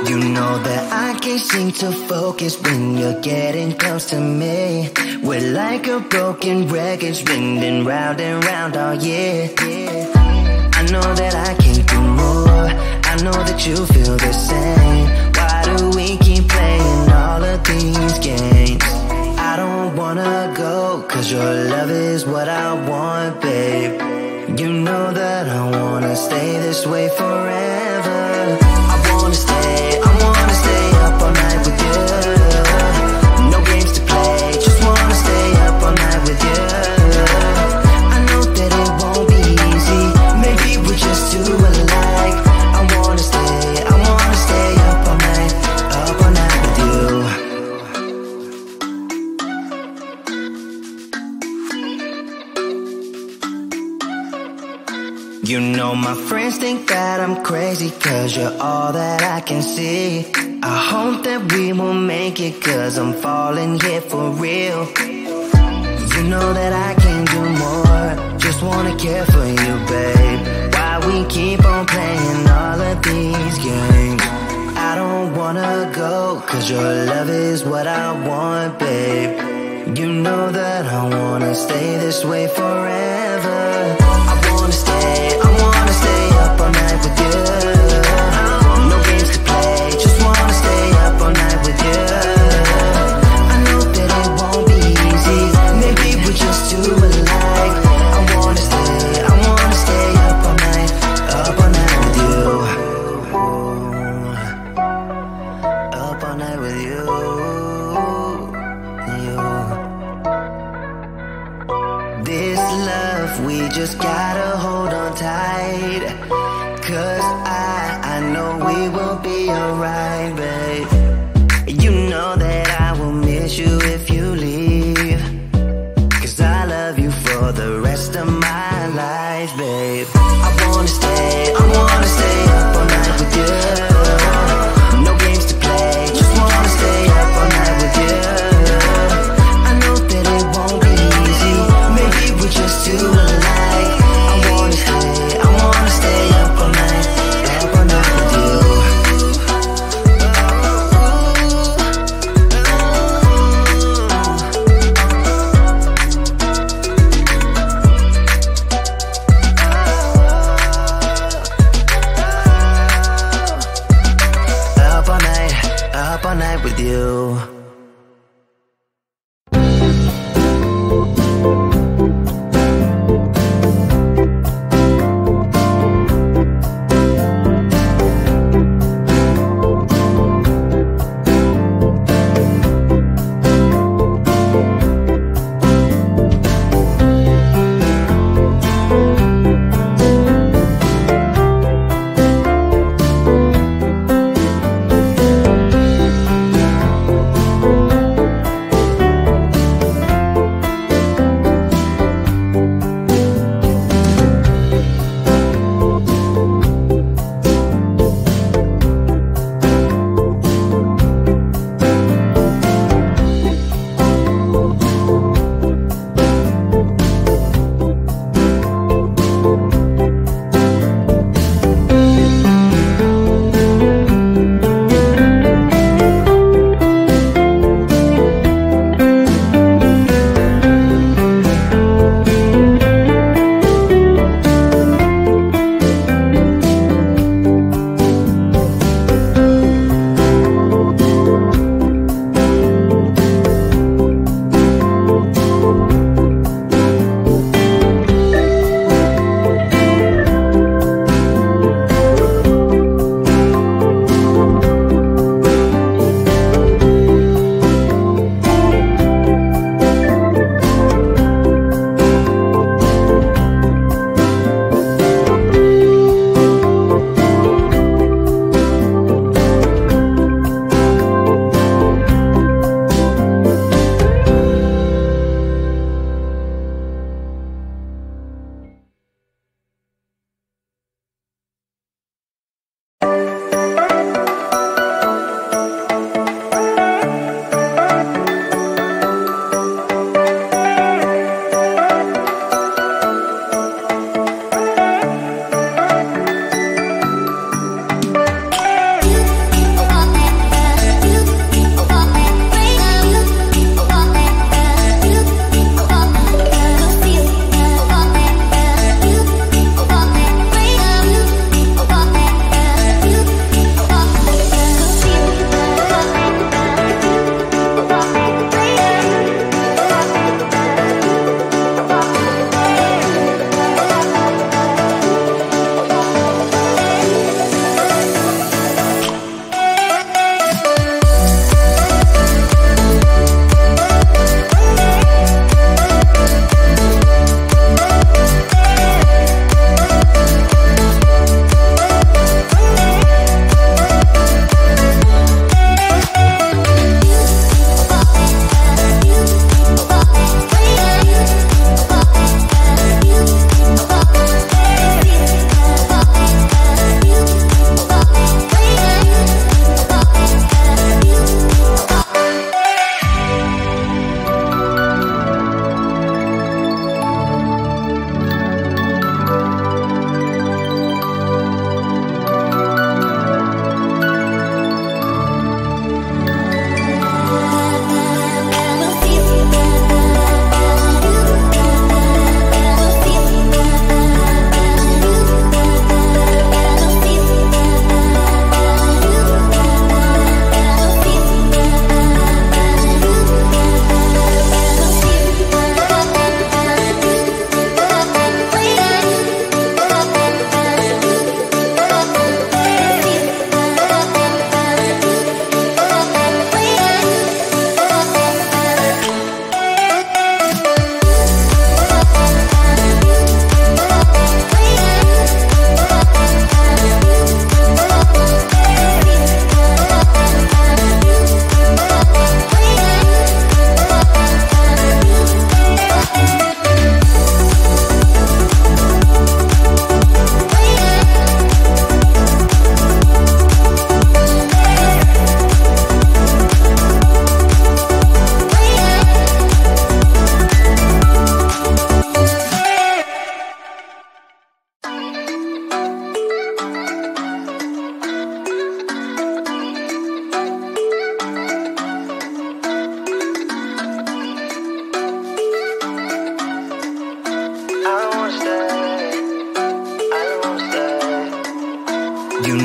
You know that I can't seem to focus when you're getting close to me. We're like a broken record spinning round and round all year. I know that I can't do more. I know that you feel the same. Why do we keep playing all of these games? I don't wanna go, cause your love is what I want, babe. You know that I wanna stay this way forever. I wanna stay up all night with you. No games to play, just wanna stay up all night with you. I know that it won't be easy, maybe we're just too alike. I wanna stay up all night with you. You know my friends think that I'm crazy, cause you're all that I can see. I hope that we will make it, cause I'm falling here for real. You know that I can't do more, just wanna care for you, babe. Why we keep on playing all of these games? I don't wanna go, cause your love is what I want, babe. You know that I wanna stay this way forever. I wanna stay up all night with you. No games to play, just wanna stay up all night with you. I know that it won't be easy, maybe we're just too alike. I wanna stay up all night with you. Up all night with you. This love, we just gotta hold on tight. Cause I know we will be alright, babe. You know that I will miss you if you leave. Cause I love you for the rest of my life, babe. I wanna stay up all night with you. No games to play, just wanna stay up all night with you. I know that it won't be easy, maybe we're just too alike. I wanna stay up all night with you.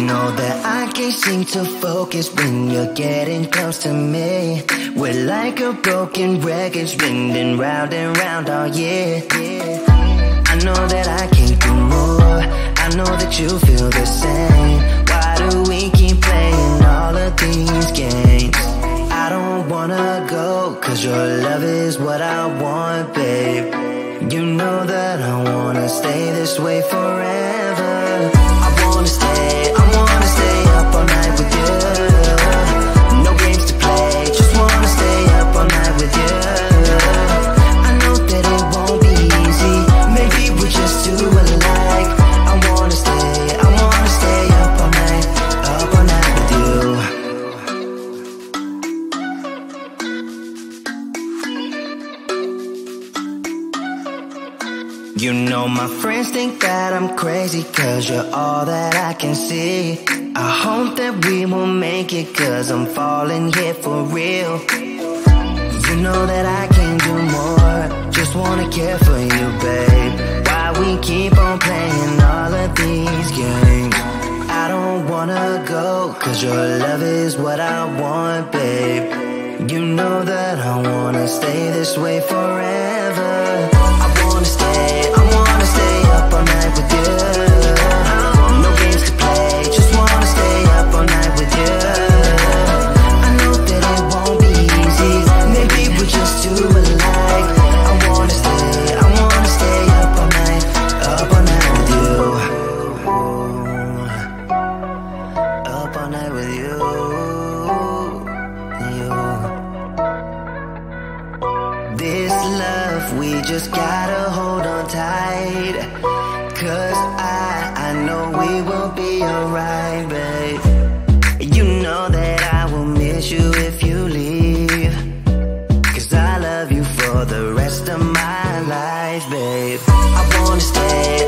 know that I can't seem to focus when you're getting close to me. We're like a broken record spinning round and round all year. I know that I can't do more, I know that you feel the same. Why do we keep playing all of these games? I don't wanna go, cause your love is what I want, babe. You know that I wanna stay this way forever. I wanna stay up all night with you. No games to play, just wanna stay up all night with you. I know that it won't be easy, maybe we're just too alike. I wanna stay up all night with you. You know my friends think that I'm crazy, cause you're all that I can see. I hope that we will make it, cause I'm falling here for real. You know that I can do more, just wanna care for you, babe. Why we keep on playing all of these games? I don't wanna go, cause your love is what I want, babe. You know that I wanna stay this way forever. I wanna stay up all night with you. No games to play, just wanna stay up all night with you. I know that it won't be easy, maybe we're just too alike. I wanna stay up all night with you. Up all night with you. This love, we just gotta hold on tight, cause I know we will be alright, babe. You know that I will miss you if you leave, cause I love you for the rest of my life, babe. I wanna stay